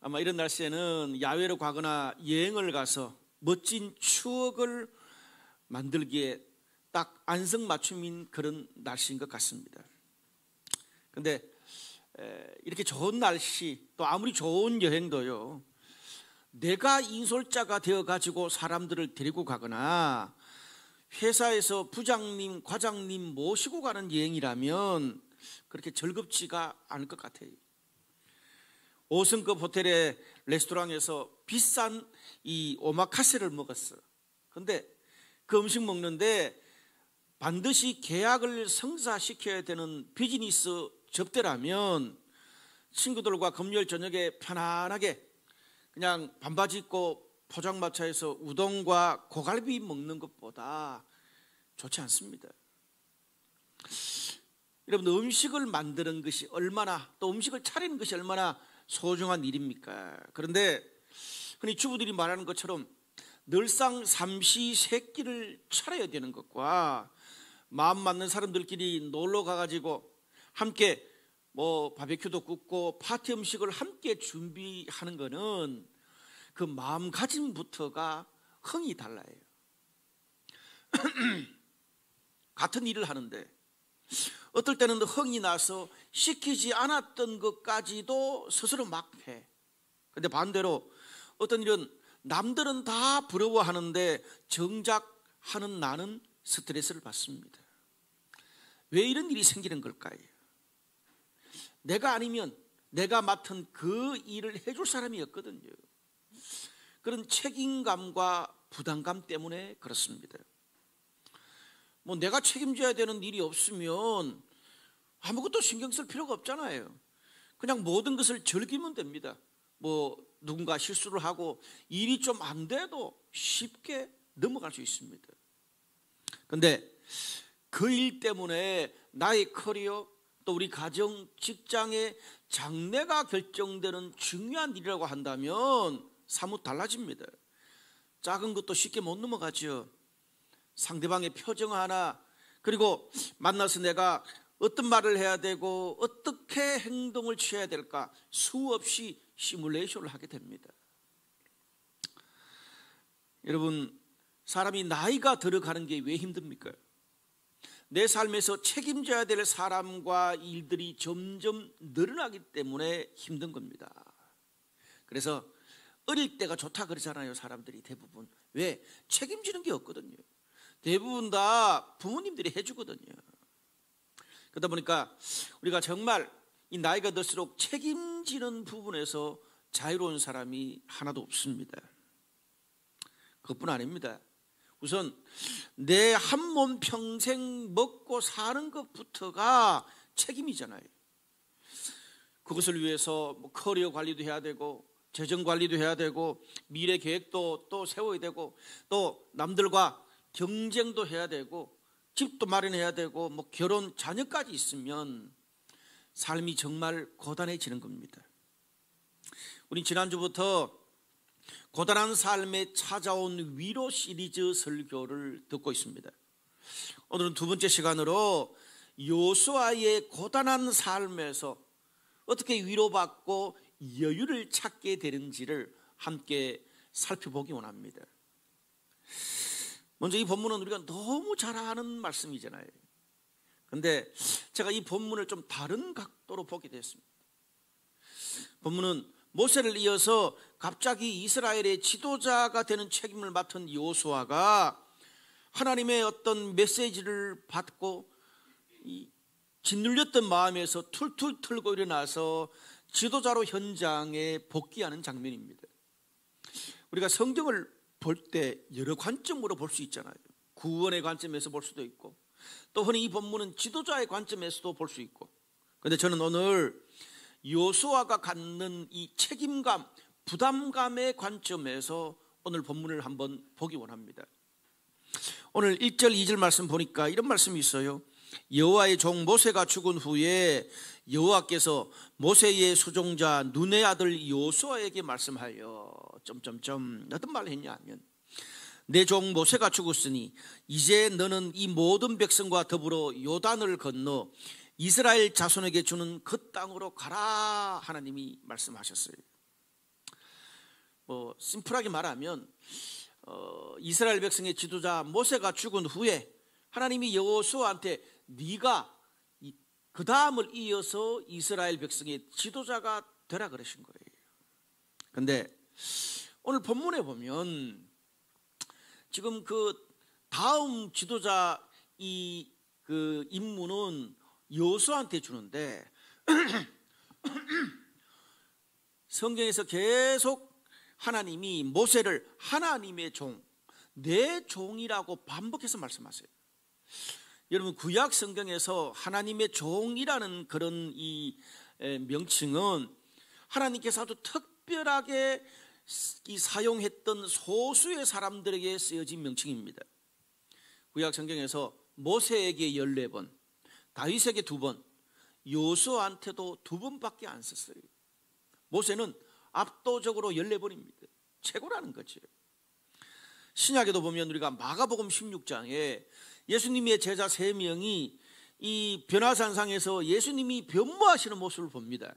아마 이런 날씨에는 야외로 가거나 여행을 가서 멋진 추억을 만들기에 딱 안성맞춤인 그런 날씨인 것 같습니다. 근데 이렇게 좋은 날씨, 또 아무리 좋은 여행도요, 내가 인솔자가 되어가지고 사람들을 데리고 가거나 회사에서 부장님, 과장님 모시고 가는 여행이라면 그렇게 즐겁지가 않을 것 같아요. 5성급 호텔의 레스토랑에서 비싼 이 오마카세를 먹었어. 근데 그 음식 먹는데 반드시 계약을 성사시켜야 되는 비즈니스 접대라면 친구들과 금요일 저녁에 편안하게 그냥 반바지 입고 포장마차에서 우동과 고갈비 먹는 것보다 좋지 않습니다. 여러분, 음식을 만드는 것이 얼마나, 또 음식을 차리는 것이 얼마나 소중한 일입니까? 그런데 흔히 주부들이 말하는 것처럼 늘상 삼시세끼를 차려야 되는 것과 마음 맞는 사람들끼리 놀러 가가지고 함께 바베큐도 굽고 파티 음식을 함께 준비하는 것은 그 마음가짐부터가 흥이 달라요. 같은 일을 하는데 어떨 때는 흥이 나서 시키지 않았던 것까지도 스스로 막 해. 근데 반대로 어떤 일은 남들은 다 부러워하는데 정작 하는 나는 스트레스를 받습니다. 왜 이런 일이 생기는 걸까요? 내가 아니면 내가 맡은 그 일을 해줄 사람이 없거든요. 그런 책임감과 부담감 때문에 그렇습니다. 내가 책임져야 되는 일이 없으면 아무것도 신경 쓸 필요가 없잖아요. 그냥 모든 것을 즐기면 됩니다. 누군가 실수를 하고 일이 좀 안 돼도 쉽게 넘어갈 수 있습니다. 그런데 그 일 때문에 나의 커리어, 또 우리 가정, 직장의 장래가 결정되는 중요한 일이라고 한다면 사뭇 달라집니다. 작은 것도 쉽게 못 넘어가죠. 상대방의 표정 하나, 그리고 만나서 내가 어떤 말을 해야 되고 어떻게 행동을 취해야 될까 수없이 시뮬레이션을 하게 됩니다. 여러분, 사람이 나이가 들어가는 게 왜 힘듭니까? 내 삶에서 책임져야 될 사람과 일들이 점점 늘어나기 때문에 힘든 겁니다. 그래서 어릴 때가 좋다 그러잖아요, 사람들이 대부분. 왜? 책임지는 게 없거든요. 대부분 다 부모님들이 해주거든요. 그러다 보니까 우리가 정말 이 나이가 들수록 책임지는 부분에서 자유로운 사람이 하나도 없습니다. 그것뿐 아닙니다. 우선 내 한 몸 평생 먹고 사는 것부터가 책임이잖아요. 그것을 위해서 커리어 관리도 해야 되고 재정 관리도 해야 되고 미래 계획도 또 세워야 되고 또 남들과 경쟁도 해야 되고 집도 마련해야 되고 결혼, 자녀까지 있으면 삶이 정말 고단해지는 겁니다. 우리 지난주부터 고단한 삶에 찾아온 위로 시리즈 설교를 듣고 있습니다. 오늘은 두 번째 시간으로 여호수아의 고단한 삶에서 어떻게 위로받고 여유를 찾게 되는지를 함께 살펴보기 원합니다. 먼저 이 본문은 우리가 너무 잘 아는 말씀이잖아요. 그런데 제가 이 본문을 좀 다른 각도로 보게 됐습니다. 본문은 모세를 이어서 갑자기 이스라엘의 지도자가 되는 책임을 맡은 여호수아가 하나님의 어떤 메시지를 받고 짓눌렸던 마음에서 툴툴 털고 일어나서 지도자로 현장에 복귀하는 장면입니다. 우리가 성경을 볼 때 여러 관점으로 볼 수 있잖아요. 구원의 관점에서 볼 수도 있고 또 흔히 이 본문은 지도자의 관점에서도 볼 수 있고, 그런데 저는 오늘 여호수아가 갖는 이 책임감, 부담감의 관점에서 오늘 본문을 한번 보기 원합니다. 오늘 1절 2절 말씀 보니까 이런 말씀이 있어요. 여호와의 종 모세가 죽은 후에 여호와께서 모세의 수종자 눈의 아들 여호수아에게 말씀하여 어떤 말을 했냐 하면, 내 종 모세가 죽었으니 이제 너는 이 모든 백성과 더불어 요단을 건너 이스라엘 자손에게 주는 그 땅으로 가라. 하나님이 말씀하셨어요. 심플하게 말하면 이스라엘 백성의 지도자 모세가 죽은 후에 하나님이 여호수아한테 네가 그 다음을 이어서 이스라엘 백성의 지도자가 되라 그러신 거예요. 그런데 오늘 본문에 보면 지금 그 다음 지도자 그 임무는 여호수아한테 주는데 성경에서 계속 하나님이 모세를 하나님의 종, 내 종이라고 반복해서 말씀하세요. 여러분 구약 성경에서 하나님의 종이라는 그런 이 명칭은 하나님께서 아주 특별하게 사용했던 소수의 사람들에게 쓰여진 명칭입니다. 구약 성경에서 모세에게 14번, 다윗에게 2번, 여호수아한테도 2번밖에 안 썼어요. 모세는 압도적으로 14번입니다. 최고라는 거죠. 신약에도 보면 우리가 마가복음 16장에 예수님의 제자 3명이 이 변화산상에서 예수님이 변모하시는 모습을 봅니다.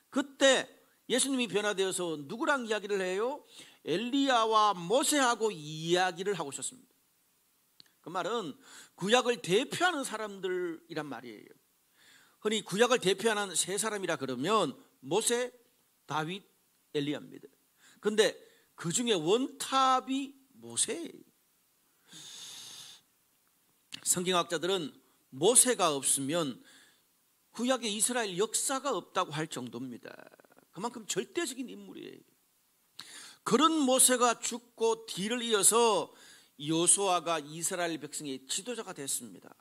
그때 예수님이 변화되어서 누구랑 이야기를 해요? 엘리야와 모세하고 이야기를 하고 있었습니다. 그 말은 구약을 대표하는 사람들이란 말이에요. 흔히 구약을 대표하는 3사람이라 그러면 모세, 다윗, 엘리야입니다. 그런데 그 중에 원탑이 모세예요. 성경학자들은 모세가 없으면 구약의 이스라엘 역사가 없다고 할 정도입니다. 그만큼 절대적인 인물이에요. 그런 모세가 죽고 뒤를 이어서 여호수아가 이스라엘 백성의 지도자가 됐습니다.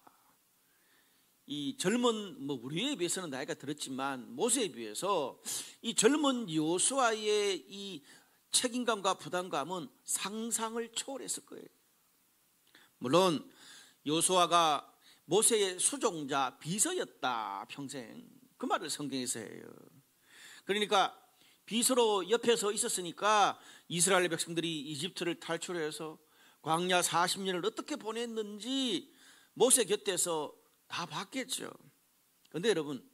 이 젊은 우리에 비해서는 나이가 들었지만 모세에 비해서 이 젊은 여호수아의 이 책임감과 부담감은 상상을 초월했을 거예요. 물론 여호수아가 모세의 수종자 비서였다 평생, 그 말을 성경에서 해요. 그러니까 비서로 옆에서 있었으니까 이스라엘 백성들이 이집트를 탈출해서 광야 40년을 어떻게 보냈는지 모세 곁에서 다 봤겠죠. 그런데 여러분,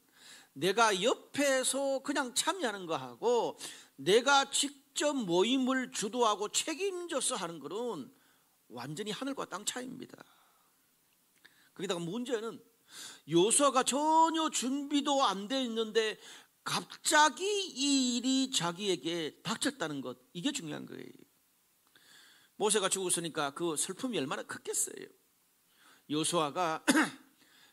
내가 옆에서 그냥 참여하는 거하고 내가 직접 모임을 주도하고 책임져서 하는 것은 완전히 하늘과 땅 차이입니다. 거기다가 문제는 여호수아가 전혀 준비도 안 돼 있는데 갑자기 이 일이 자기에게 닥쳤다는 것, 이게 중요한 거예요. 모세가 죽었으니까 그 슬픔이 얼마나 컸겠어요. 여호수아가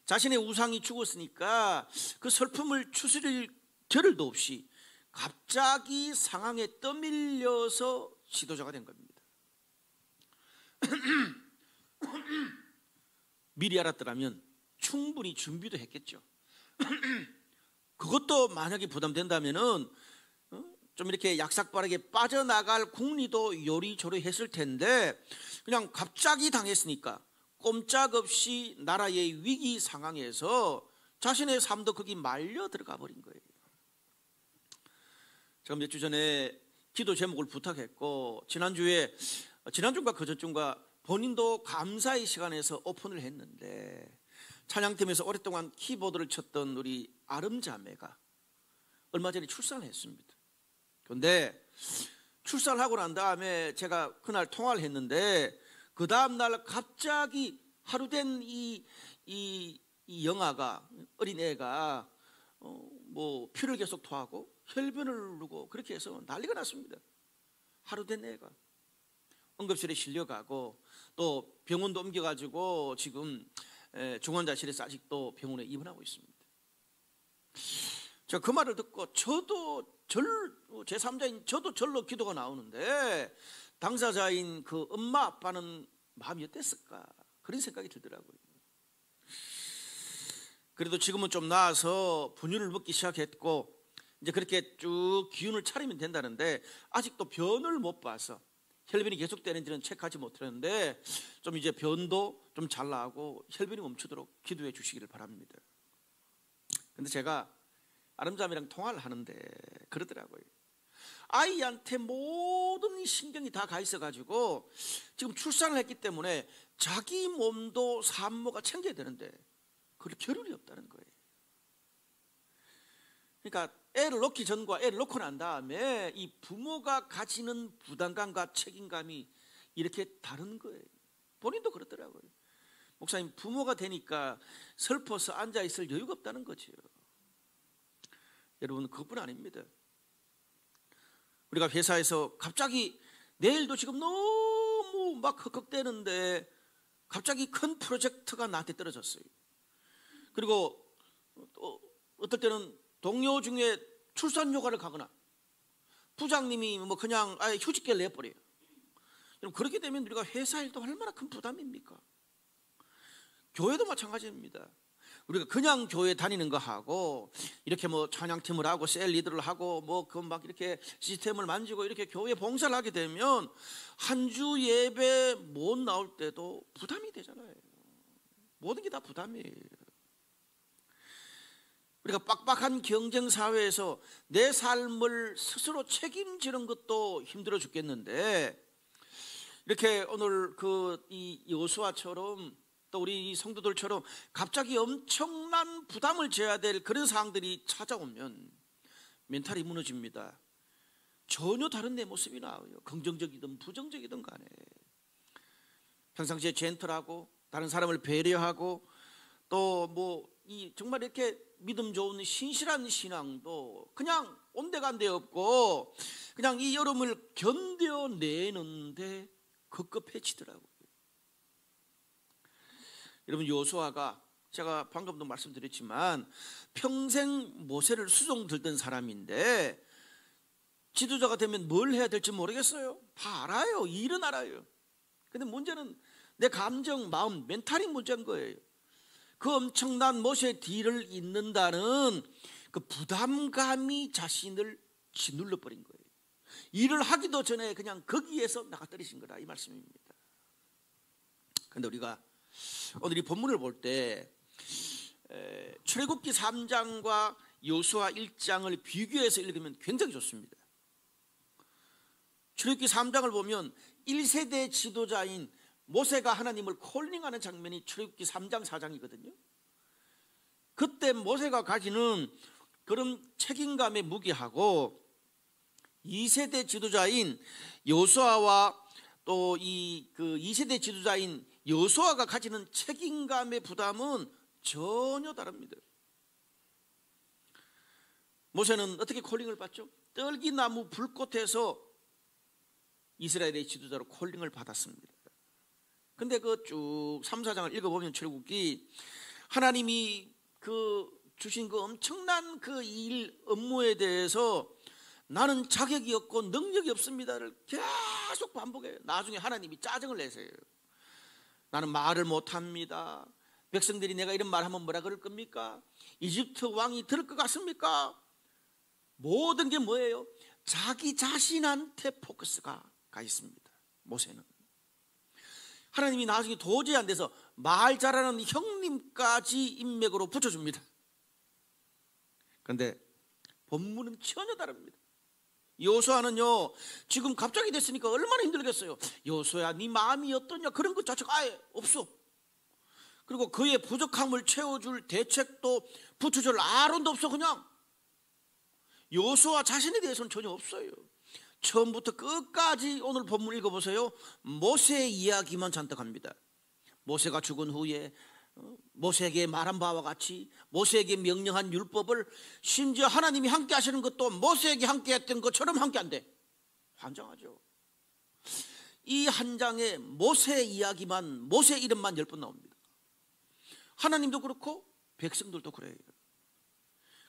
자신의 우상이 죽었으니까 그 슬픔을 추스릴 겨를도 없이 갑자기 상황에 떠밀려서 지도자가 된 겁니다. 미리 알았더라면 충분히 준비도 했겠죠. 그것도 만약에 부담된다면은 좀 이렇게 약삭빠르게 빠져나갈 궁리도 요리조리 했을 텐데 그냥 갑자기 당했으니까 꼼짝없이 나라의 위기 상황에서 자신의 삶도 거기 말려 들어가 버린 거예요. 제가 몇 주 전에 기도 제목을 부탁했고 지난주인가 그전주인가 본인도 감사의 시간에서 오픈을 했는데 찬양팀에서 오랫동안 키보드를 쳤던 우리 아름자매가 얼마 전에 출산을 했습니다. 그런데 출산을 하고 난 다음에 제가 그날 통화를 했는데 그 다음날 갑자기 하루 된 이 영아가, 어린애가 피를 계속 토하고 혈변을 누르고 그렇게 해서 난리가 났습니다. 하루 된 애가 응급실에 실려가고 또 병원도 옮겨가지고 지금 중환자실에서 아직도 병원에 입원하고 있습니다. 제가 그 말을 듣고 저도 제3자인 저도 절로 기도가 나오는데 당사자인 그 엄마 아빠는 마음이 어땠을까 그런 생각이 들더라고요. 그래도 지금은 좀 나아서 분유를 먹기 시작했고 이제 그렇게 쭉 기운을 차리면 된다는데 아직도 변을 못 봐서 혈변이 계속되는지는 체크하지 못했는데 좀 이제 변도 좀 잘 나오고 혈변이 멈추도록 기도해 주시기를 바랍니다. 근데 제가 아름자매랑 통화를 하는데 그러더라고요. 아이한테 모든 신경이 다 가 있어가지고 지금 출산을 했기 때문에 자기 몸도 산모가 챙겨야 되는데 그럴 겨를이 없다는 거예요. 그러니까 애를 놓기 전과 애를 놓고 난 다음에 이 부모가 가지는 부담감과 책임감이 이렇게 다른 거예요. 본인도 그렇더라고요. 목사님, 부모가 되니까 슬퍼서 앉아있을 여유가 없다는 거죠. 여러분, 그것뿐 아닙니다. 우리가 회사에서 갑자기 내일도 지금 너무 막 헉헉대는데 갑자기 큰 프로젝트가 나한테 떨어졌어요. 그리고 어떨 때는 동료 중에 출산 휴가를 가거나 부장님이 뭐 그냥 아예 휴직계를 내버려요. 그럼 그렇게 되면 우리가 회사 일도 얼마나 큰 부담입니까? 교회도 마찬가지입니다. 우리가 그냥 교회 다니는 거 하고 이렇게 뭐 찬양팀을 하고 셀 리더를 하고 뭐 그 막 이렇게 시스템을 만지고 이렇게 교회 봉사를 하게 되면 한 주 예배 못 나올 때도 부담이 되잖아요. 모든 게 다 부담이에요. 우리가 빡빡한 경쟁 사회에서 내 삶을 스스로 책임지는 것도 힘들어 죽겠는데, 이렇게 오늘 이 여호수아처럼 또 우리 이 성도들처럼 갑자기 엄청난 부담을 져야 될 그런 상황들이 찾아오면 멘탈이 무너집니다. 전혀 다른 내 모습이 나와요. 긍정적이든 부정적이든 간에 평상시에 젠틀하고 다른 사람을 배려하고 또 뭐 정말 이렇게 믿음 좋은 신실한 신앙도 그냥 온데간데 없고 그냥 이 여름을 견뎌내는데 급급해지더라고요. 여러분, 여호수아가 제가 방금도 말씀드렸지만 평생 모세를 수종 들던 사람인데 지도자가 되면 뭘 해야 될지 모르겠어요. 다 알아요. 일은 알아요. 근데 문제는 내 감정, 마음, 멘탈이 문제인 거예요. 그 엄청난 모세 뒤를 잇는다는 그 부담감이 자신을 짓눌러 버린 거예요. 일을 하기도 전에 그냥 거기에서 나가떨어진 거다, 이 말씀입니다. 그런데 우리가 오늘 이 본문을 볼 때 출애굽기 3장과 여호수아 1장을 비교해서 읽으면 굉장히 좋습니다. 출애굽기 3장을 보면 1세대 지도자인 모세가 하나님을 콜링하는 장면이 출애굽기 3장 4장이거든요. 그때 모세가 가지는 그런 책임감의 무게하고 2세대 지도자인 여호수아와 또 그 2세대 지도자인 여호수아가 가지는 책임감의 부담은 전혀 다릅니다. 모세는 어떻게 콜링을 받죠? 떨기나무 불꽃에서 이스라엘의 지도자로 콜링을 받았습니다. 근데 그 쭉 3, 4장을 읽어보면 출애굽기 하나님이 주신 그 엄청난 그 일 업무에 대해서 나는 자격이 없고 능력이 없습니다를 계속 반복해요. 나중에 하나님이 짜증을 내세요. 나는 말을 못합니다. 백성들이 내가 이런 말하면 뭐라 그럴 겁니까? 이집트 왕이 들을 것 같습니까? 모든 게 뭐예요? 자기 자신한테 포커스가 가 있습니다. 모세는 하나님이 나중에 도저히 안 돼서 말 잘하는 형님까지 인맥으로 붙여줍니다. 그런데 본문은 전혀 다릅니다. 여호수아는요, 지금 갑자기 됐으니까 얼마나 힘들겠어요. 여호수아야, 네 마음이 어떠냐, 그런 것 자체가 아예 없어. 그리고 그의 부족함을 채워줄 대책도 붙여줄 아론도 없어. 그냥 여호수아 자신에 대해서는 전혀 없어요. 처음부터 끝까지 오늘 본문 읽어보세요. 모세의 이야기만 잔뜩합니다. 모세가 죽은 후에 모세에게 말한 바와 같이 모세에게 명령한 율법을 심지어 하나님이 함께 하시는 것도 모세에게 함께 했던 것처럼 함께 한대. 환장하죠. 이 한 장에 모세 이야기만, 모세 이름만 10번 나옵니다. 하나님도 그렇고 백성들도 그래요.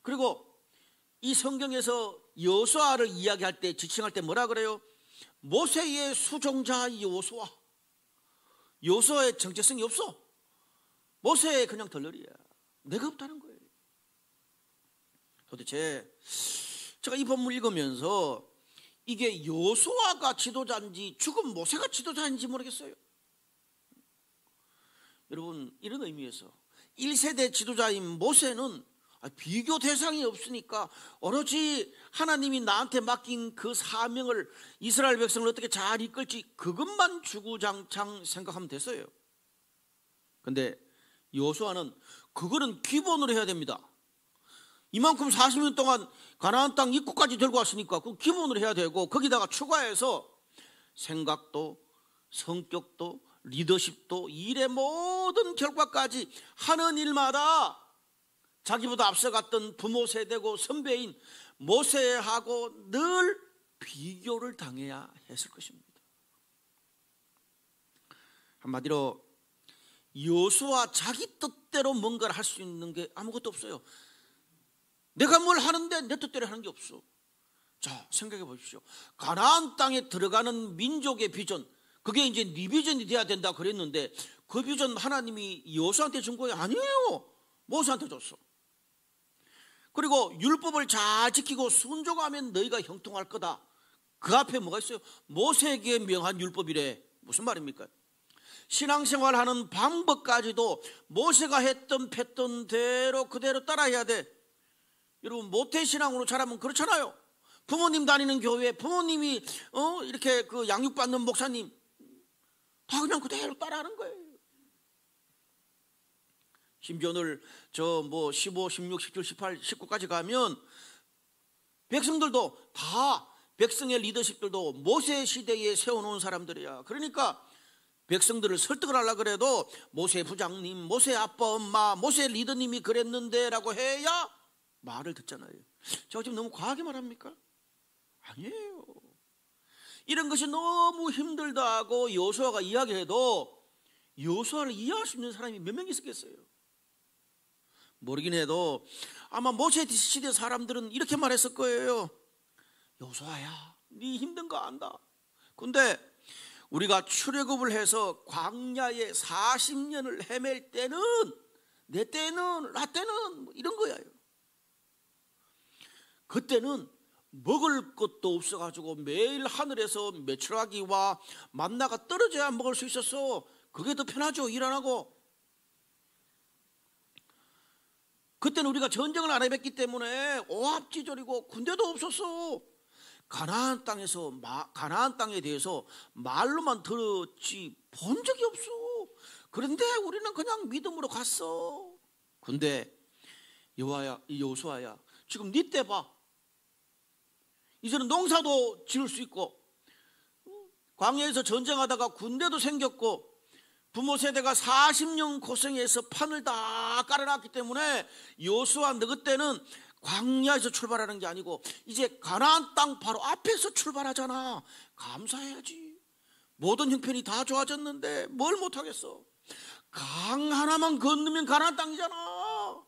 그리고 이 성경에서 여호수아를 이야기할 때, 지칭할 때 뭐라 그래요? 모세의 수종자 여호수아. 여호수아의 정체성이 없어. 모세의 그냥 덜러리야. 내가 없다는 거예요. 도대체 제가 이 본문 읽으면서 이게 여호수아가 지도자인지 죽은 모세가 지도자인지 모르겠어요. 여러분, 이런 의미에서 1세대 지도자인 모세는 비교 대상이 없으니까 오로지 하나님이 나한테 맡긴 그 사명을, 이스라엘 백성을 어떻게 잘 이끌지 그것만 주구장창 생각하면 됐어요. 그런데 여호수아는 그거는 기본으로 해야 됩니다. 이만큼 40년 동안 가나안 땅 입구까지 들고 왔으니까 그 기본으로 해야 되고, 거기다가 추가해서 생각도 성격도 리더십도 일의 모든 결과까지 하는 일마다 자기보다 앞서갔던 부모 세대고 선배인 모세하고 늘 비교를 당해야 했을 것입니다. 한마디로 여호수아 자기 뜻대로 뭔가를 할 수 있는 게 아무것도 없어요. 내가 뭘 하는데 내 뜻대로 하는 게 없어. 자, 생각해 보십시오. 가나안 땅에 들어가는 민족의 비전, 그게 이제 네 비전이 돼야 된다 그랬는데, 그 비전 하나님이 여호수아한테 준 거예요? 아니에요. 모세한테 줬어. 그리고 율법을 잘 지키고 순종하면 너희가 형통할 거다. 그 앞에 뭐가 있어요? 모세에게 명한 율법이래. 무슨 말입니까? 신앙생활하는 방법까지도 모세가 했던 패턴 대로 그대로 따라해야 돼. 여러분, 모태신앙으로 자라면 그렇잖아요. 부모님 다니는 교회, 부모님이 이렇게 그 양육받는 목사님 다 그냥 그대로 따라하는 거예요. 심지어 오늘 15, 16, 17, 18, 19까지 가면 백성들도 다, 백성의 리더십들도 모세 시대에 세워놓은 사람들이야. 그러니까 백성들을 설득을 하려고 그래도 모세 부장님, 모세 아빠 엄마, 모세 리더님이 그랬는데 라고 해야 말을 듣잖아요. 제가 지금 너무 과하게 말합니까? 아니에요. 이런 것이 너무 힘들다고 여호수아가 이야기해도 여호수아를 이해할 수 있는 사람이 몇 명 있었겠어요? 모르긴 해도 아마 모세 시대 사람들은 이렇게 말했을 거예요. 여호수아야, 네 힘든 거 안다. 근데 우리가 출애굽을 해서 광야에 40년을 헤맬 때는, 내 때는, 나 때는 이런 거예요. 그때는 먹을 것도 없어가지고 매일 하늘에서 메추라기와 만나가 떨어져야 먹을 수 있었어. 그게 더 편하죠, 일 안 하고. 그때는 우리가 전쟁을 안 해봤기 때문에 오합지졸이고 군대도 없었어. 가나안 땅에 대해서 말로만 들었지 본 적이 없어. 그런데 우리는 그냥 믿음으로 갔어. 근데 여호수아야, 지금 네 때 봐. 이제는 농사도 지을 수 있고, 광야에서 전쟁하다가 군대도 생겼고, 부모 세대가 40년 고생해서 판을 다 깔아놨기 때문에 여호수아, 너 그때는 광야에서 출발하는 게 아니고 이제 가나안 땅 바로 앞에서 출발하잖아. 감사해야지. 모든 형편이 다 좋아졌는데 뭘 못하겠어. 강 하나만 건너면 가나안 땅이잖아.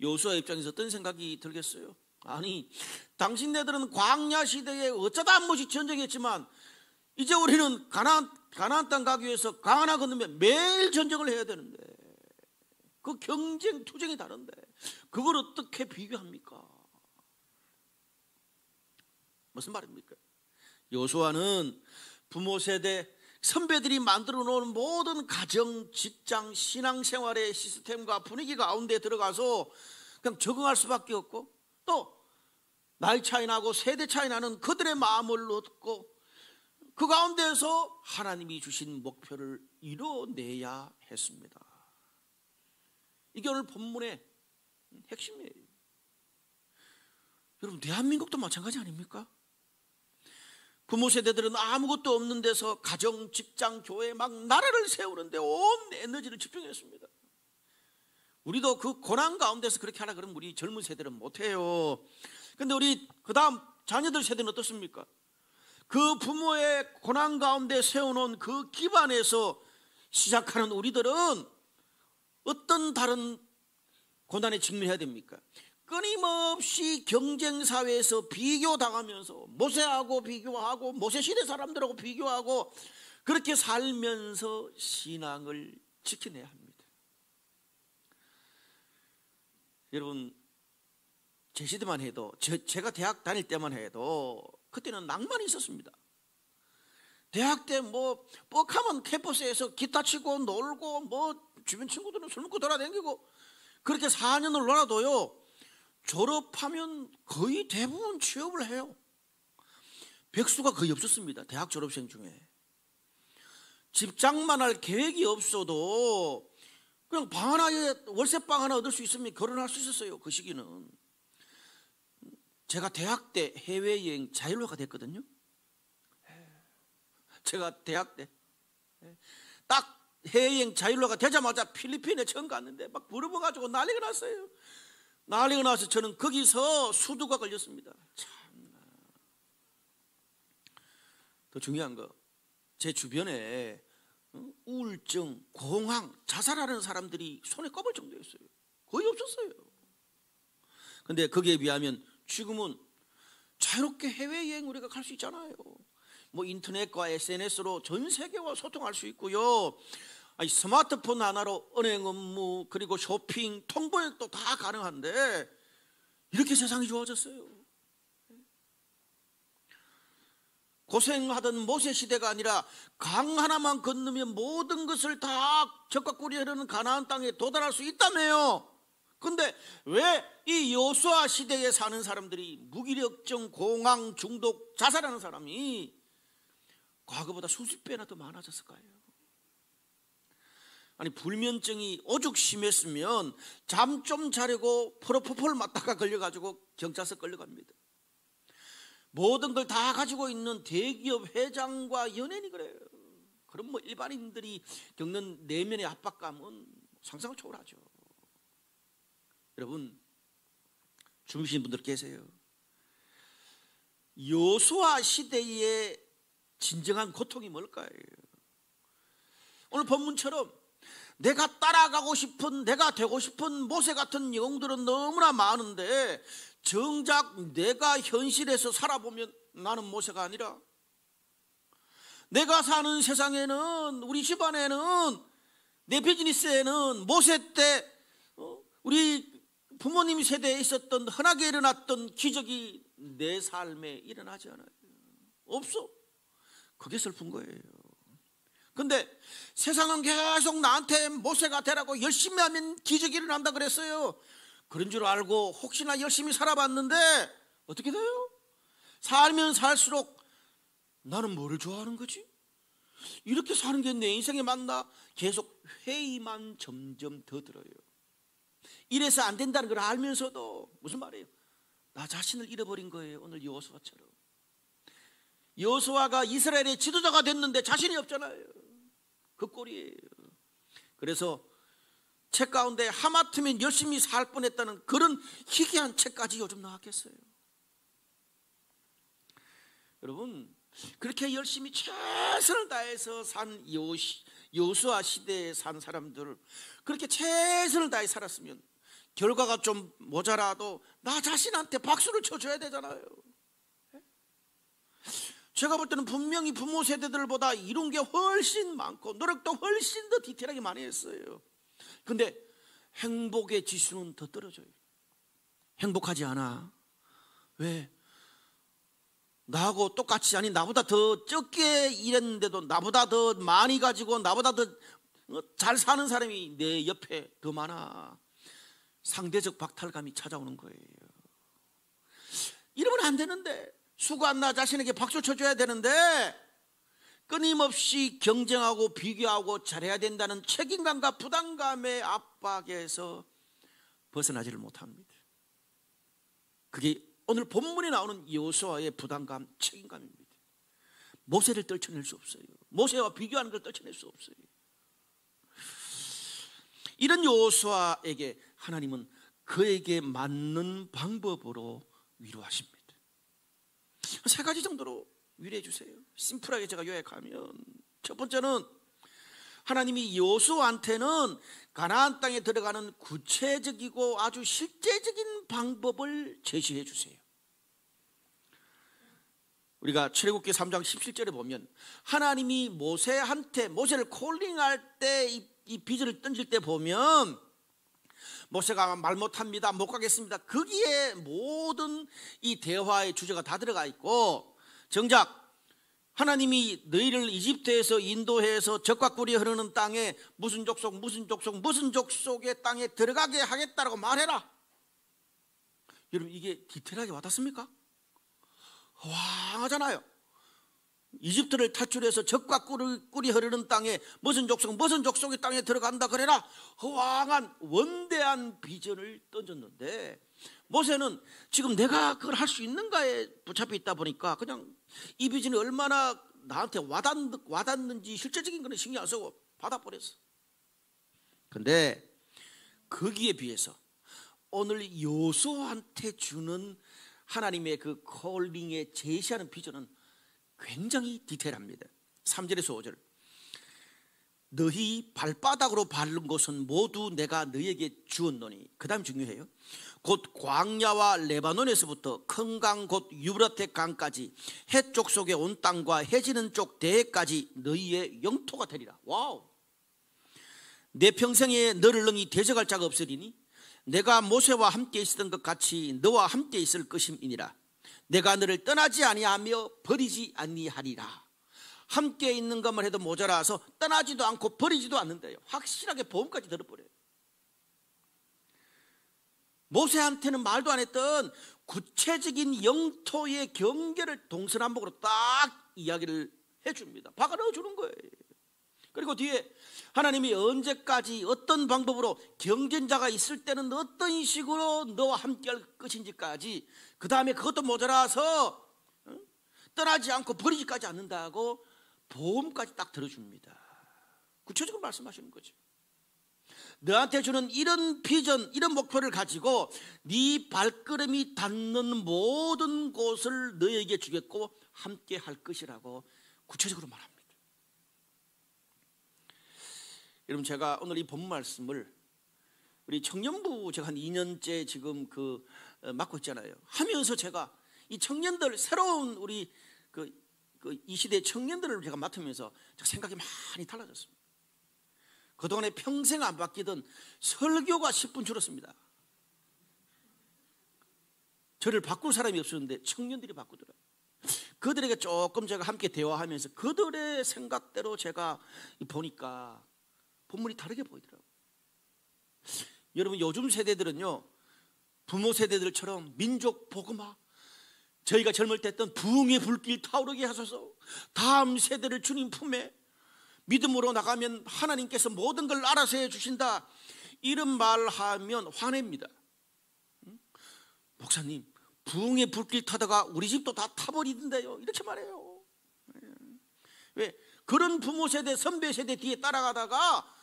여호수아 입장에서 어떤 생각이 들겠어요? 아니, 당신네들은 광야 시대에 어쩌다 한 번씩 전쟁했지만 이제 우리는 가나안 땅 가기 위해서 강 하나 건너면 매일 전쟁을 해야 되는데, 그 경쟁 투쟁이 다른데 그걸 어떻게 비교합니까? 무슨 말입니까? 여호수아는 부모 세대 선배들이 만들어 놓은 모든 가정, 직장, 신앙생활의 시스템과 분위기 가운데 들어가서 그냥 적응할 수밖에 없고, 또 나이 차이 나고 세대 차이 나는 그들의 마음을 얻고 그 가운데서 하나님이 주신 목표를 이뤄내야 했습니다. 이게 오늘 본문의 핵심이에요. 여러분, 대한민국도 마찬가지 아닙니까? 부모 세대들은 아무것도 없는 데서 가정, 직장, 교회 막 나라를 세우는데 온 에너지를 집중했습니다. 우리도 그 고난 가운데서 그렇게 하라 그러면 우리 젊은 세대는 못해요. 근데 우리 그 다음 자녀들 세대는 어떻습니까? 그 부모의 고난 가운데 세워놓은 그 기반에서 시작하는 우리들은 어떤 다른 고난에 직면해야 됩니까? 끊임없이 경쟁사회에서 비교당하면서 모세하고 비교하고 모세 시대 사람들하고 비교하고 그렇게 살면서 신앙을 지켜내야 합니다. 여러분, 제 시대만 해도, 제가 대학 다닐 때만 해도 그때는 낭만이 있었습니다. 대학 때 뻑하면 캠퍼스에서 기타 치고 놀고 주변 친구들은 술 먹고 돌아다니고 그렇게 4년을 놀아도요, 졸업하면 거의 대부분 취업을 해요. 백수가 거의 없었습니다. 대학 졸업생 중에. 직장만 할 계획이 없어도 그냥 방 하나에 월세방 하나 얻을 수 있으면 결혼할 수 있었어요. 그 시기는. 제가 대학 때 해외여행 자율화가 됐거든요. 제가 대학 때 딱 해외여행 자율화가 되자마자 필리핀에 처음 갔는데 막 부르버가지고 난리가 났어요. 난리가 나서 저는 거기서 수두가 걸렸습니다. 참. 더 중요한 거, 제 주변에 우울증, 공황, 자살하는 사람들이 손에 꼽을 정도였어요. 거의 없었어요. 근데 거기에 비하면 지금은 자유롭게 해외여행 우리가 갈 수 있잖아요. 뭐 인터넷과 SNS로 전 세계와 소통할 수 있고요. 아니, 스마트폰 하나로 은행 업무, 그리고 쇼핑, 통보액도 다 가능한데 이렇게 세상이 좋아졌어요. 고생하던 모세 시대가 아니라 강 하나만 건너면 모든 것을 다 적과 꿀이 흐르는 가나안 땅에 도달할 수 있다며요. 근데 왜 이 여호수아 시대에 사는 사람들이 무기력증, 공황, 중독, 자살하는 사람이 과거보다 수십 배나 더 많아졌을까요? 아니, 불면증이 오죽 심했으면 잠 좀 자려고 프로포폴 맞다가 걸려가지고 경찰서 끌려갑니다. 모든 걸 다 가지고 있는 대기업 회장과 연예인이 그래요. 그럼 뭐 일반인들이 겪는 내면의 압박감은 상상을 초월하죠. 여러분, 주무신 분들 계세요. 여호수아 시대의 진정한 고통이 뭘까요? 오늘 본문처럼 내가 따라가고 싶은, 내가 되고 싶은 모세 같은 영웅들은 너무나 많은데 정작 내가 현실에서 살아보면 나는 모세가 아니라, 내가 사는 세상에는, 우리 집안에는, 내 비즈니스에는 모세 때 우리 부모님 세대에 있었던, 흔하게 일어났던 기적이 내 삶에 일어나지 않아요. 없어. 그게 슬픈 거예요. 근데 세상은 계속 나한테 모세가 되라고 열심히 하면 기적이 일어난다 그랬어요. 그런 줄 알고 혹시나 열심히 살아봤는데 어떻게 돼요? 살면 살수록 나는 뭐를 좋아하는 거지? 이렇게 사는 게 내 인생에 맞나? 계속 회의만 점점 더 들어요. 이래서 안 된다는 걸 알면서도 무슨 말이에요? 나 자신을 잃어버린 거예요. 오늘 여호수아처럼. 여호수아가 이스라엘의 지도자가 됐는데 자신이 없잖아요. 그 꼴이에요. 그래서 책 가운데 하마터면 열심히 살 뻔했다는 그런 희귀한 책까지 요즘 나왔겠어요. 여러분, 그렇게 열심히 최선을 다해서 산 여호수아 시대에 산 사람들, 그렇게 최선을 다해 살았으면 결과가 좀 모자라도 나 자신한테 박수를 쳐줘야 되잖아요. 제가 볼 때는 분명히 부모 세대들보다 이룬 게 훨씬 많고 노력도 훨씬 더 디테일하게 많이 했어요. 근데 행복의 지수는 더 떨어져요. 행복하지 않아. 왜? 나하고 똑같이, 아니 나보다 더 적게 일했는데도 나보다 더 많이 가지고 나보다 더 잘 사는 사람이 내 옆에 더 많아. 상대적 박탈감이 찾아오는 거예요. 이러면 안 되는데, 수고한 나 자신에게 박수 쳐줘야 되는데 끊임없이 경쟁하고 비교하고 잘해야 된다는 책임감과 부담감의 압박에서 벗어나지를 못합니다. 그게 오늘 본문에 나오는 여호수아의 부담감, 책임감입니다. 모세를 떨쳐낼 수 없어요. 모세와 비교하는 걸 떨쳐낼 수 없어요. 이런 여호수아에게 하나님은 그에게 맞는 방법으로 위로하십니다. 세 가지 정도로 위로해 주세요. 심플하게 제가 요약하면, 첫 번째는 하나님이 여호수아한테는 가나안 땅에 들어가는 구체적이고 아주 실제적인 방법을 제시해 주세요. 우리가 출애굽기 3장 17절에 보면 하나님이 모세를 콜링할 때 이 비전을 던질 때 보면 모세가 말 못합니다, 못 가겠습니다, 거기에 모든 이 대화의 주제가 다 들어가 있고, 정작 하나님이 너희를 이집트에서 인도해서 적과 꿀이 흐르는 땅에 무슨 족속의 땅에 들어가게 하겠다라고 말해라. 여러분, 이게 디테일하게 와닿습니까? 황하잖아요. 이집트를 탈출해서 적과 꿀이 흐르는 땅에 무슨 족속의 땅에 들어간다 그래라 허황한 원대한 비전을 던졌는데, 모세는 지금 내가 그걸 할 수 있는가에 붙잡혀 있다 보니까 그냥 이 비전이 얼마나 나한테 와닿는지 실제적인 거는 신경 안 쓰고 받아버렸어. 근데 거기에 비해서 오늘 여호수아한테 주는 하나님의 그 콜링에 제시하는 비전은 굉장히 디테일합니다. 3절에서 5절. 너희 발바닥으로 밟는 곳은 모두 내가 너희에게 주었노니, 그 다음 중요해요. 곧 광야와 레바논에서부터 큰 강 곧 유브라테 강까지 해쪽 속의 온 땅과 해지는 쪽 대해까지 너희의 영토가 되리라. 와우. 내 평생에 너를 능히 대적할 자가 없으리니 내가 모세와 함께 있었던 것 같이 너와 함께 있을 것임이니라. 내가 너를 떠나지 아니하며 버리지 아니하리라. 함께 있는 것만 해도 모자라서 떠나지도 않고 버리지도 않는데요. 확실하게 보험까지 들어버려요. 모세한테는 말도 안 했던 구체적인 영토의 경계를 동서남북으로 딱 이야기를 해줍니다. 박아 넣어주는 거예요. 그리고 뒤에 하나님이 언제까지 어떤 방법으로 경쟁자가 있을 때는 어떤 식으로 너와 함께 할 것인지까지, 그 다음에 그것도 모자라서 떠나지 않고 버리지까지 않는다고 보험까지 딱 들어줍니다. 구체적으로 말씀하시는 거죠. 너한테 주는 이런 비전, 이런 목표를 가지고 네 발걸음이 닿는 모든 곳을 너에게 주겠고 함께 할 것이라고 구체적으로 말합니다. 여러분, 제가 오늘 이 본문 말씀을 우리 청년부 제가 한 2년째 지금 맡고 있잖아요. 하면서 제가 이 청년들, 새로운 우리 이 시대 청년들을 제가 맡으면서 제가 생각이 많이 달라졌습니다. 그동안에 평생 안 바뀌던 설교가 10분 줄었습니다. 저를 바꿀 사람이 없었는데 청년들이 바꾸더라고요. 그들에게 조금 제가 함께 대화하면서 그들의 생각대로 제가 보니까 본문이 다르게 보이더라고요. 여러분, 요즘 세대들은요, 부모 세대들처럼 민족 복음화, 저희가 젊을 때 했던 부흥의 불길 타오르게 하소서, 다음 세대를 주님 품에 믿음으로 나가면 하나님께서 모든 걸 알아서 해주신다, 이런 말하면 화냅니다. 목사님, 부흥의 불길 타다가 우리 집도 다 타버리던데요, 이렇게 말해요. 왜? 그런 부모 세대, 선배 세대 뒤에 따라가다가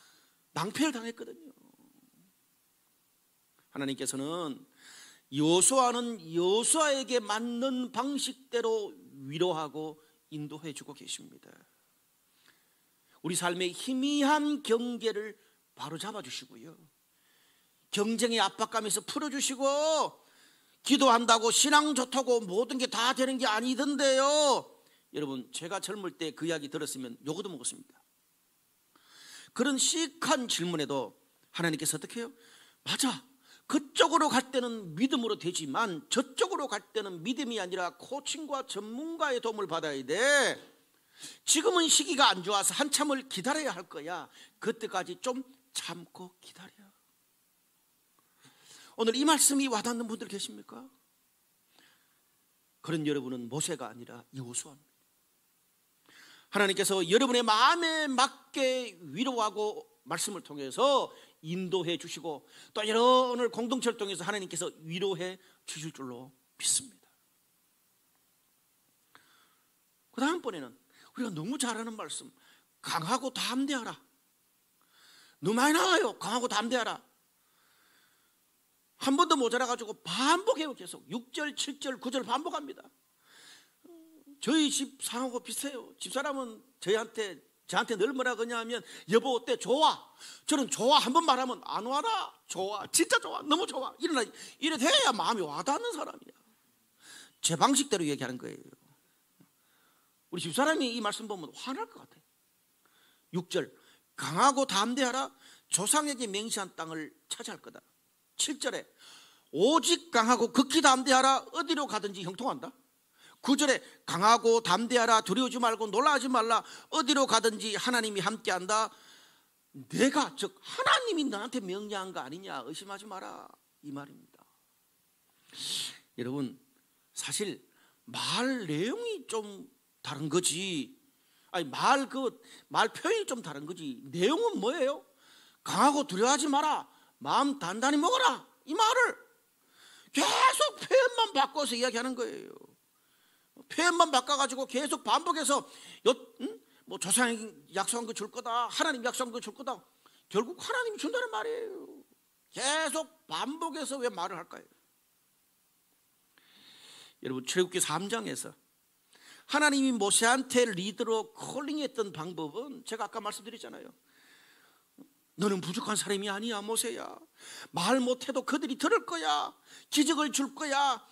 낭패를 당했거든요. 하나님께서는 여호수아는 여호수아에게 맞는 방식대로 위로하고 인도해 주고 계십니다. 우리 삶의 희미한 경계를 바로 잡아주시고요, 경쟁의 압박감에서 풀어주시고, 기도한다고 신앙 좋다고 모든 게 다 되는 게 아니던데요. 여러분, 제가 젊을 때 그 이야기 들었으면 요거도 먹었습니다. 그런 시크한 질문에도 하나님께서 어떻게 해요? 맞아, 그쪽으로 갈 때는 믿음으로 되지만 저쪽으로 갈 때는 믿음이 아니라 코칭과 전문가의 도움을 받아야 돼. 지금은 시기가 안 좋아서 한참을 기다려야 할 거야. 그때까지 좀 참고 기다려. 오늘 이 말씀이 와닿는 분들 계십니까? 그런 여러분은 모세가 아니라 여호수아입니다. 하나님께서 여러분의 마음에 맞게 위로하고 말씀을 통해서 인도해 주시고, 또 여러 오늘 공동체를 통해서 하나님께서 위로해 주실 줄로 믿습니다. 그 다음번에는 우리가 너무 잘하는 말씀, 강하고 담대하라. 너무 많이 나와요. 강하고 담대하라. 한 번도 모자라가지고 반복해요. 계속 6절, 7절, 9절 반복합니다. 저희 집 상황하고 비슷해요. 집사람은 저한테 늘 뭐라 그러냐면, 여보 어때? 좋아. 저는 좋아 한 번 말하면 안 와라. 좋아, 진짜 좋아, 너무 좋아, 이래 돼야 마음이 와닿는 사람이야. 제 방식대로 얘기하는 거예요. 우리 집사람이 이 말씀 보면 화날 것 같아요. 6절, 강하고 담대하라. 조상에게 맹세한 땅을 차지할 거다. 7절에 오직 강하고 극히 담대하라. 어디로 가든지 형통한다. 9절에 강하고 담대하라. 두려우지 말고 놀라지 말라. 어디로 가든지 하나님이 함께한다. 내가, 즉 하나님이 너한테 명령한 거 아니냐, 의심하지 마라, 이 말입니다. 여러분, 사실 말 내용이 좀 다른 거지. 아니 말 표현이 좀 다른 거지. 내용은 뭐예요? 강하고 두려워하지 마라, 마음 단단히 먹어라, 이 말을 계속 표현만 바꿔서 이야기하는 거예요. 표현만 바꿔가지고 계속 반복해서 뭐 조상이 약속한 거 줄 거다, 하나님 약속한 거 줄 거다. 결국 하나님이 준다는 말이에요. 계속 반복해서 왜 말을 할까요? 여러분, 출애굽기 3장에서 하나님이 모세한테 리더로 콜링했던 방법은 제가 아까 말씀드렸잖아요. 너는 부족한 사람이 아니야, 모세야. 말 못해도 그들이 들을 거야. 기적을 줄 거야.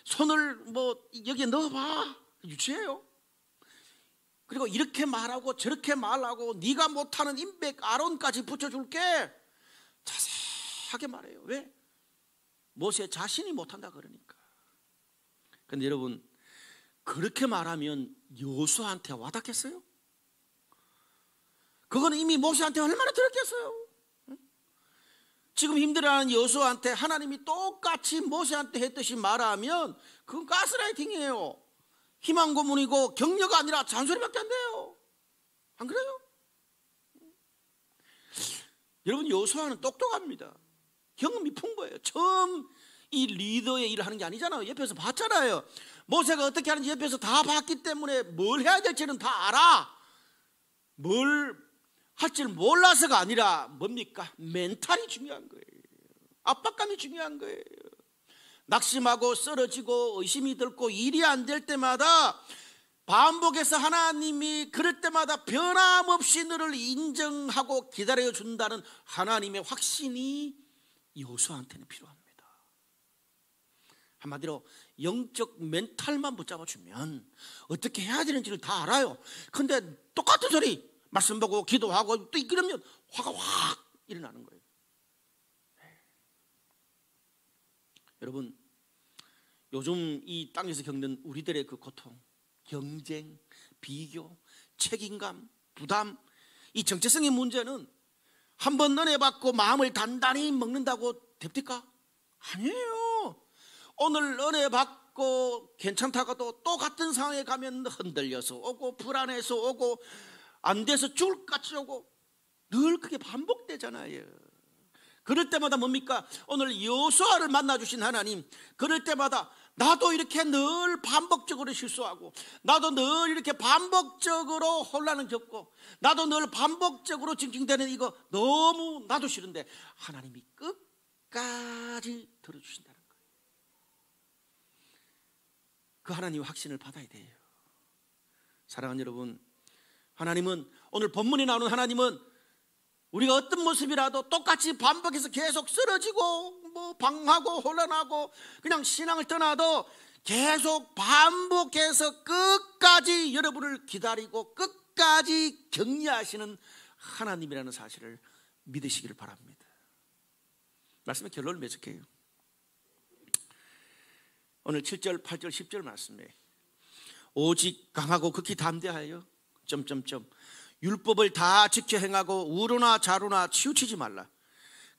손을 여기에 넣어봐. 유치해요. 그리고 이렇게 말하고 저렇게 말하고 네가 못하는 인백 아론까지 붙여줄게. 자세하게 말해요. 왜? 모세 자신이 못한다 그러니까. 근데 여러분, 그렇게 말하면 여호수아한테 와닿겠어요? 그거는 이미 모세한테 얼마나 들었겠어요? 지금 힘들어하는 여호수아한테 하나님이 똑같이 모세한테 했듯이 말하면 그건 가스라이팅이에요. 희망 고문이고 격려가 아니라 잔소리밖에 안 돼요. 안 그래요? 여러분, 여호수아는 똑똑합니다. 경험이 풍부해요. 처음 이 리더의 일을 하는 게 아니잖아요. 옆에서 봤잖아요. 모세가 어떻게 하는지 옆에서 다 봤기 때문에 뭘 해야 될지는 다 알아. 뭘 할지를 몰라서가 아니라 뭡니까? 멘탈이 중요한 거예요. 압박감이 중요한 거예요. 낙심하고 쓰러지고 의심이 들고 일이 안 될 때마다 반복해서 하나님이 그럴 때마다 변함없이 너를 인정하고 기다려준다는 하나님의 확신이 여호수아한테는 필요합니다. 한마디로 영적 멘탈만 붙잡아주면 어떻게 해야 되는지를 다 알아요. 근데 똑같은 소리 말씀 보고 기도하고 또 이러면 화가 확 일어나는 거예요. 여러분, 요즘 이 땅에서 겪는 우리들의 그 고통, 경쟁, 비교, 책임감, 부담, 이 정체성의 문제는 한번 은혜 받고 마음을 단단히 먹는다고 됩니까? 아니에요. 오늘 은혜 받고 괜찮다가도 또 같은 상황에 가면 흔들려서 오고 불안해서 오고 안 돼서 죽을 것 같이 오고 늘 그게 반복되잖아요. 그럴 때마다 뭡니까? 오늘 여호수아를 만나주신 하나님, 그럴 때마다 나도 이렇게 늘 반복적으로 실수하고 나도 늘 이렇게 반복적으로 혼란을 겪고 나도 늘 반복적으로 징징대는 이거 너무 나도 싫은데 하나님이 끝까지 들어주신다는 거예요. 그 하나님의 확신을 받아야 돼요. 사랑하는 여러분, 하나님은, 오늘 본문에 나오는 하나님은 우리가 어떤 모습이라도 똑같이 반복해서 계속 쓰러지고 방황하고 혼란하고 그냥 신앙을 떠나도 계속 반복해서 끝까지 여러분을 기다리고 끝까지 격려하시는 하나님이라는 사실을 믿으시기를 바랍니다. 말씀의 결론을 맺을게요. 오늘 7절, 8절, 10절 말씀에 오직 강하고 극히 담대하여 율법을 다 지켜 행하고 우로나 좌로나 치우치지 말라.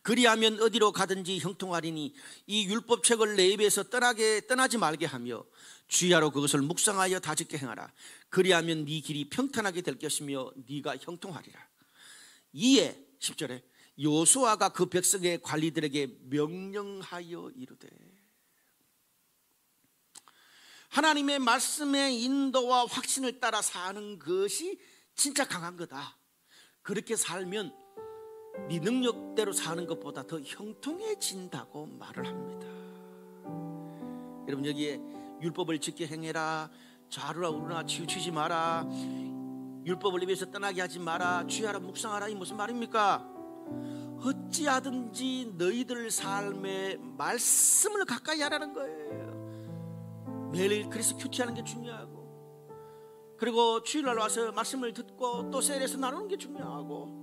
그리하면 어디로 가든지 형통하리니 이 율법책을 내 입에서 떠나지 말게 하며 주야로 그것을 묵상하여 다 지켜 행하라. 그리하면 네 길이 평탄하게 될 것이며 네가 형통하리라. 이에 10절에 여호수아가 그 백성의 관리들에게 명령하여 이르되, 하나님의 말씀의 인도와 확신을 따라 사는 것이 진짜 강한 거다. 그렇게 살면 네 능력대로 사는 것보다 더 형통해진다고 말을 합니다. 여러분, 여기에 율법을 지켜 행해라, 좌로나 우로나 치우치지 마라, 율법을 입에서 떠나게 하지 마라, 주야로 묵상하라, 이 무슨 말입니까? 어찌하든지 너희들 삶에 말씀을 가까이 하라는 거예요. 매일 그래서 큐티하는 게 중요하고, 그리고 주일날 와서 말씀을 듣고 또 셀에서 나누는 게 중요하고,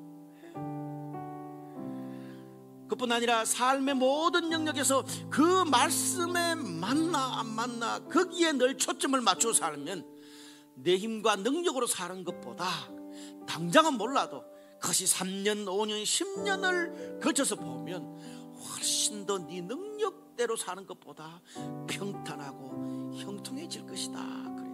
그뿐 아니라 삶의 모든 영역에서 그 말씀에 맞나 안 맞나 거기에 늘 초점을 맞추어 살면 내 힘과 능력으로 사는 것보다, 당장은 몰라도 그것이 3년, 5년, 10년을 거쳐서 보면 훨씬 더 네 능력대로 사는 것보다 평탄하고 형통해질 것이다. 그래.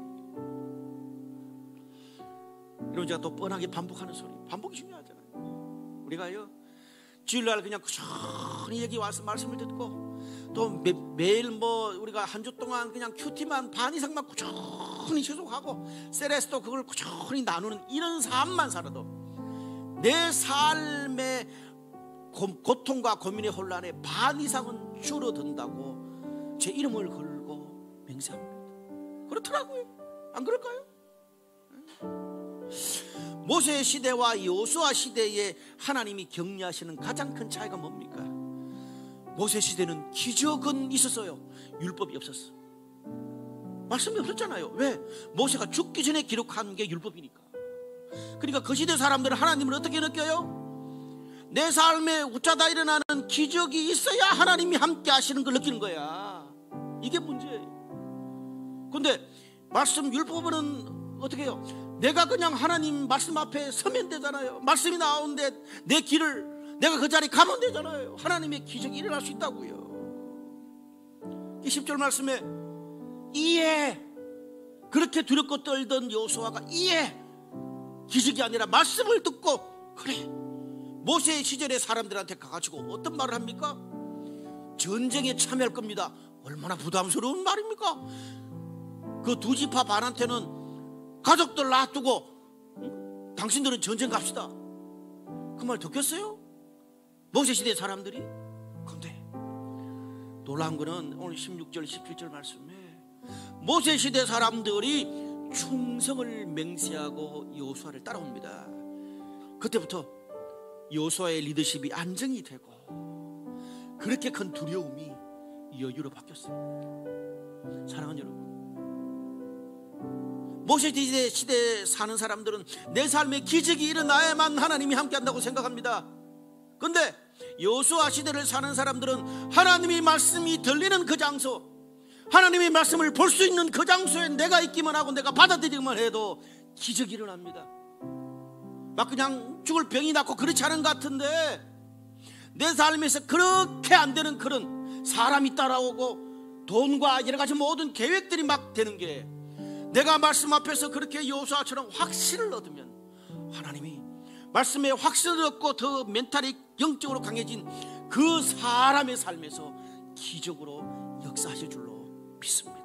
이런 제가 또 뻔하게 반복하는 소리, 반복이 중요하잖아요. 우리가요 주일날 그냥 꾸준히 여기 와서 말씀을 듣고 또 매일 우리가 한 주 동안 그냥 큐티만 반 이상만 꾸준히 계속하고 세레스도 그걸 꾸준히 나누는 이런 삶만 살아도 내 삶의 고통과 고민의 혼란에 반 이상은 줄어든다고 제 이름을 걸고 맹세합니다. 그렇더라고요. 안 그럴까요? 모세 시대와 여호수아 시대에 하나님이 격려하시는 가장 큰 차이가 뭡니까? 모세 시대는 기적은 있었어요. 율법이 없었어. 말씀이 없었잖아요. 왜? 모세가 죽기 전에 기록한 게 율법이니까. 그러니까 그 시대 사람들은 하나님을 어떻게 느껴요? 내 삶에 웃자다 일어나는 기적이 있어야 하나님이 함께 하시는 걸 느끼는 거야. 이게 문제예요. 근데 말씀 율법은 어떻게 해요? 내가 그냥 하나님 말씀 앞에 서면 되잖아요. 말씀이 나오는데 내 길을 내가 그 자리에 가면 되잖아요. 하나님의 기적이 일어날 수 있다고요. 이 10절 말씀에 이에 그렇게 두렵고 떨던 여호수아가 이에 기적이 아니라 말씀을 듣고 그래 모세 시절의 사람들한테 가가지고 어떤 말을 합니까? 전쟁에 참여할 겁니다. 얼마나 부담스러운 말입니까? 그 두 지파 반한테는 가족들 놔두고 당신들은 전쟁 갑시다. 그 말 듣겠어요? 모세 시대 사람들이? 근데 놀라운 거는 오늘 16절 17절 말씀에 모세 시대 사람들이 충성을 맹세하고 여호수아를 따라옵니다. 그때부터 여호수아의 리더십이 안정이 되고 그렇게 큰 두려움이 여유로 바뀌었어요. 사랑하는 여러분, 모세 시대에 사는 사람들은 내 삶에 기적이 일어나야만 하나님이 함께한다고 생각합니다. 그런데 여호수아 시대를 사는 사람들은 하나님의 말씀이 들리는 그 장소, 하나님의 말씀을 볼 수 있는 그 장소에 내가 있기만 하고 내가 받아들이기만 해도 기적이 일어납니다. 막 그냥 죽을 병이 낫고 그렇지 않은 것 같은데 내 삶에서 그렇게 안 되는 그런 사람이 따라오고 돈과 여러 가지 모든 계획들이 막 되는 게 내가 말씀 앞에서 그렇게 여호수아처럼 확신을 얻으면 하나님이 말씀에 확신을 얻고 더 멘탈이 영적으로 강해진 그 사람의 삶에서 기적으로 역사하실 줄로 믿습니다.